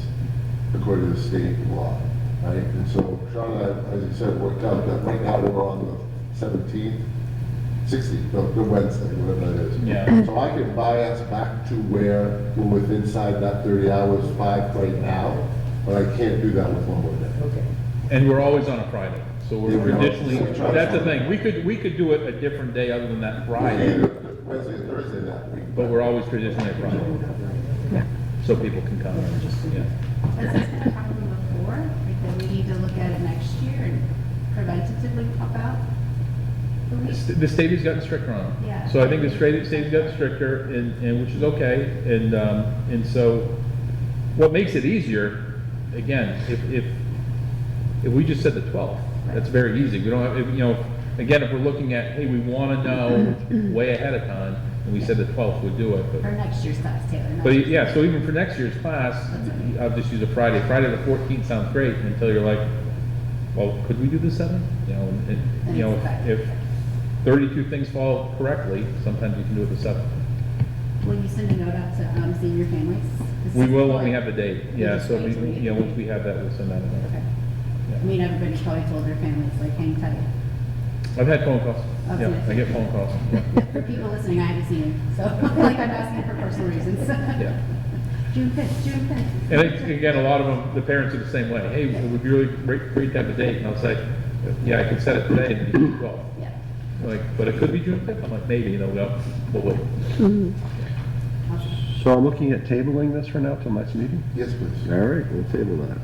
[SPEAKER 6] according to the state law, right? And so Sean and I, as you said, worked out that right now we're on the 17th, 16th, the Wednesday, whatever that is.
[SPEAKER 4] Yeah.
[SPEAKER 6] So I can bias back to where we're within inside that 30 hours, 5 right now, but I can't do that with one more day.
[SPEAKER 8] Okay.
[SPEAKER 4] And we're always on a Friday, so we're
[SPEAKER 6] Yeah, we are.
[SPEAKER 4] traditionally, that's the thing, we could do it a different day other than that Friday,
[SPEAKER 6] Wednesday and Thursday that week.
[SPEAKER 4] but we're always traditionally a Friday,
[SPEAKER 2] yeah.
[SPEAKER 4] so people can come, yeah.
[SPEAKER 10] Has this been a problem before? Like, that we need to look at it next year and preventatively pop out the week?
[SPEAKER 4] The state has gotten stricter on it.
[SPEAKER 10] Yeah.
[SPEAKER 4] So I think the state's gotten stricter, and which is okay, and so, what makes it easier, again, if we just said the 12th, that's very easy, we don't have, you know, again, if we're looking at, hey, we wanna know way ahead of time, and we said the 12th would do it,
[SPEAKER 10] For
[SPEAKER 4] but,
[SPEAKER 10] next year's class, Taylor. not
[SPEAKER 4] but
[SPEAKER 10] just-
[SPEAKER 4] yeah, so even for next year's class, I'll just use a Friday the 14th sounds great, until you're like, well, could we do the 7th? You know, you know, if 32 things fall correctly, sometimes you can do it the 7th.
[SPEAKER 10] Will you send a note out to senior families?
[SPEAKER 4] We will when we have the date, yeah,
[SPEAKER 10] just
[SPEAKER 4] so,
[SPEAKER 10] wait till we-
[SPEAKER 4] you know, once we have that, we'll send that out.
[SPEAKER 10] Okay. I mean, everybody's probably told their families, like, hang tight.
[SPEAKER 4] I've had phone calls,
[SPEAKER 10] Okay.
[SPEAKER 4] yeah, I get phone calls,
[SPEAKER 10] For people listening, I haven't seen it, so, like, I'm asking for personal reasons.
[SPEAKER 4] yeah.
[SPEAKER 10] June 5th, June 5th.
[SPEAKER 4] And again, a lot of them, the parents are the same way, hey, it would be really great to have the date, and I'll say, yeah, I can set it today, and it's June 12th.
[SPEAKER 10] Yeah.
[SPEAKER 4] Like, but it could be June 5th, I'm like, maybe, you know, we'll wait.
[SPEAKER 1] So I'm looking at tabling this for now till next meeting?
[SPEAKER 6] Yes, please.
[SPEAKER 1] All right, we'll table that.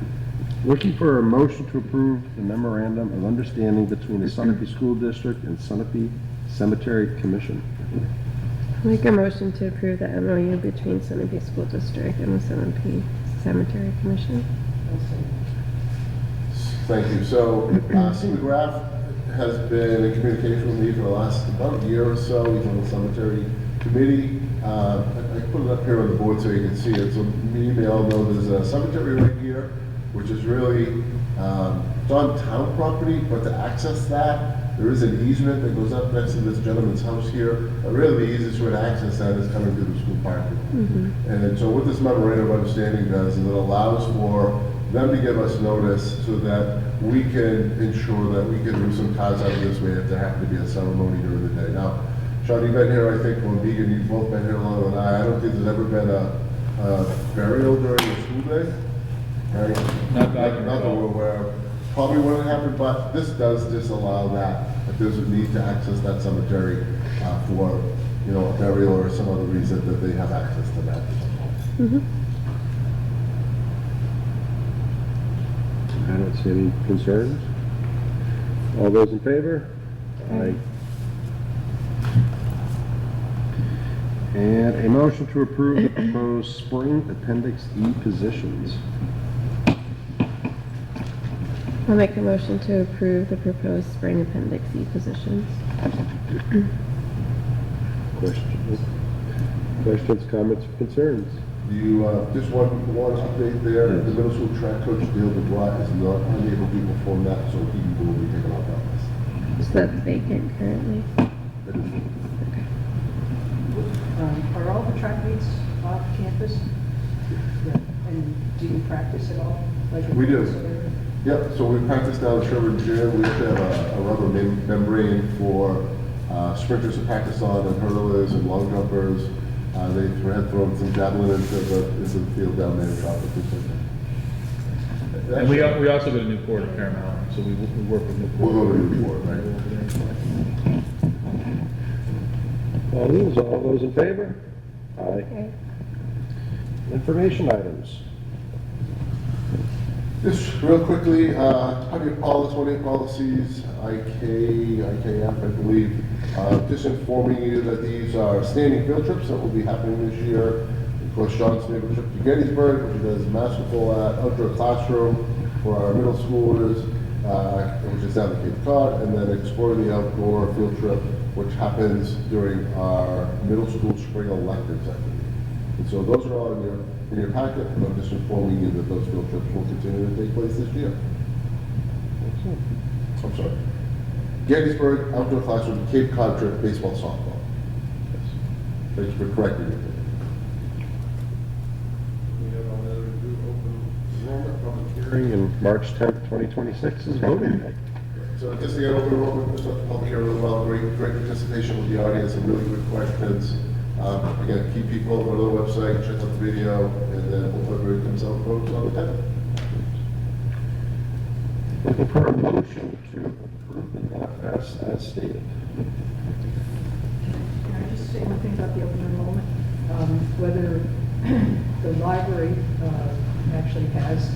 [SPEAKER 1] Looking for a motion to approve the memorandum of understanding between the Sunapee School District and Sunapee Cemetery Commission.
[SPEAKER 2] Make a motion to approve the MOU between Sunapee School District and the Sunapee Cemetery Commission.
[SPEAKER 6] Thank you. So, CMAGRAPH has been in communication with me for the last about a year or so. He's on the cemetery committee. I put it up here on the board so you can see it. So you may all know there's a cemetery right here, which is really, it's on town property, but to access that, there is an easement that goes up next to this gentleman's house here. Really, the easiest way to access that is coming through the school parking lot. And so what this memorandum of understanding does is it allows for them to give us notice so that we can ensure that we can move some cars out of this way if there happen to be a ceremony during the day. Now, Sean, you've been here, I think, on Beacon, you've both been here longer than I don't think there's ever been a burial during the school day. Right?
[SPEAKER 4] Not that I can
[SPEAKER 6] Not that
[SPEAKER 4] recall.
[SPEAKER 6] we're aware of. Probably wouldn't happen, but this does disallow that. If there's a need to access that cemetery for, you know, a burial or some other reason, that they have access to that.
[SPEAKER 1] I don't see any concerns. All those in favor? Aye. And a motion to approve the proposed spring Appendix E positions.
[SPEAKER 2] I'll make a motion to approve the proposed spring Appendix E positions.
[SPEAKER 1] Questions, comments, or concerns?
[SPEAKER 6] You, just one update there, the middle school track coach Dale DeBrois is not unable to perform that, so he will be taken off that list.
[SPEAKER 2] So that's vacant currently.
[SPEAKER 6] That is-
[SPEAKER 8] Are all the track meets off campus? Yeah. And do you practice at all? Like in
[SPEAKER 6] We do.
[SPEAKER 8] this area?
[SPEAKER 6] Yep, so we practice down at Sherwood Gym. We actually have a rubber membrane for sprinters to practice on, and hurdlers and long jumpers. They had thrown some javelin into the field down there in Tropic.
[SPEAKER 4] And we also go to Newport at Paramount, so we work with Newport.
[SPEAKER 6] We'll go to Newport, right?
[SPEAKER 1] All those in favor? Aye.
[SPEAKER 2] Okay.
[SPEAKER 1] Information items.
[SPEAKER 6] Just real quickly, all the 20 policies, IKF, I believe, just informing you that these are standing field trips that will be happening this year. Of course, Sean's favorite trip to Gettysburg, which he does masterful at outdoor classroom for our middle schoolers, which is down the Cape Cod, and then exploring the outdoor field trip, which happens during our middle school spring electives, I believe. And so those are all in your packet, and I'm just informing you that those field trips will continue to take place this year. I'm sorry. Gettysburg, outdoor classroom, Cape Cod trip, baseball, softball. Thanks for correcting me.
[SPEAKER 1] We have another new open enrollment public hearing in March 10th, 2026 is voting day.
[SPEAKER 6] So just to get over enrollment, just let the public hear really well, great participation with the audience and really good questions. Again, keep people go to the website, check out the video, and then hopefully everybody comes out and votes on the 10th.
[SPEAKER 1] Looking for a motion to approve the manifest as stated.
[SPEAKER 8] Can I just say one thing about the open enrollment? Whether the library actually has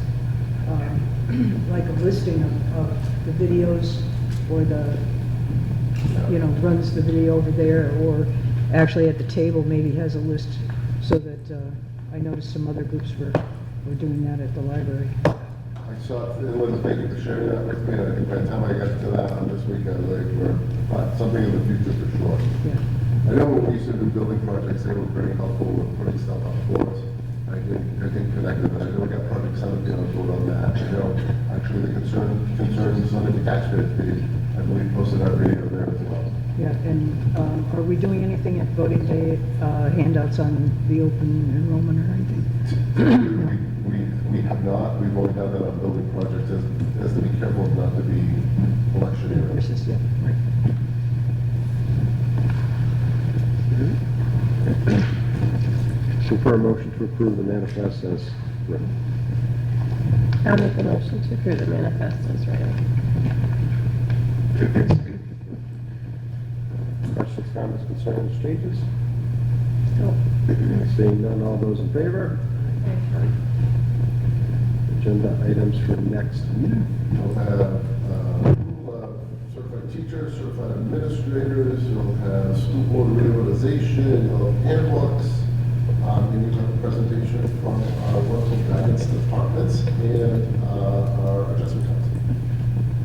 [SPEAKER 8] like a listing of the videos, or runs the video over there, or actually at the table maybe has a list, so that I noticed some other groups were doing that at the library.
[SPEAKER 6] I saw, and Liz, thank you for sharing that with me. I think by the time I got to that on this weekend, like, we're something in the future for sure.
[SPEAKER 8] Yeah.
[SPEAKER 6] I know when we used to do building projects, they were very helpful with putting stuff up for us. I think connected, I know we got project 7 on board on that. I know actually the concerns on the taxpayers page, I believe posted our video there as well.
[SPEAKER 8] Yeah, and are we doing anything at voting day, handouts on the open enrollment or anything?
[SPEAKER 6] We have not, we've only done that on building projects, as to be careful not to be election years.
[SPEAKER 8] Versus, yeah, right.
[SPEAKER 1] Looking for a motion to approve the manifest as written.
[SPEAKER 2] I'll make a motion to approve the manifest as written.
[SPEAKER 1] Questions, comments, concerns, changes?
[SPEAKER 2] Oh.
[SPEAKER 1] Seeing none, all those in favor? Agenda items for next meeting.
[SPEAKER 6] We'll have certified teachers, certified administrators, you'll have school board reorganization, you'll have handbooks, and you have a presentation from our local guidance departments and our adjustment council.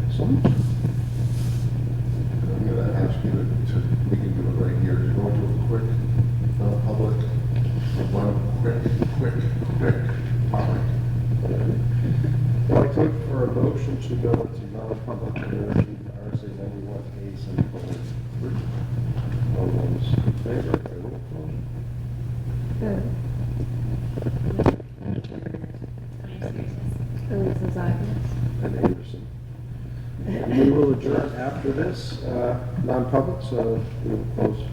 [SPEAKER 1] Excellent.
[SPEAKER 6] I'm going to ask you to, we can do it right here, to go into a quick, public, one quick topic.
[SPEAKER 1] I'd like to look for a motion to go into non-public energy, RSA 91A, semicolon 3. All those in favor, by roll call. adjourn after this, non-public, so we will close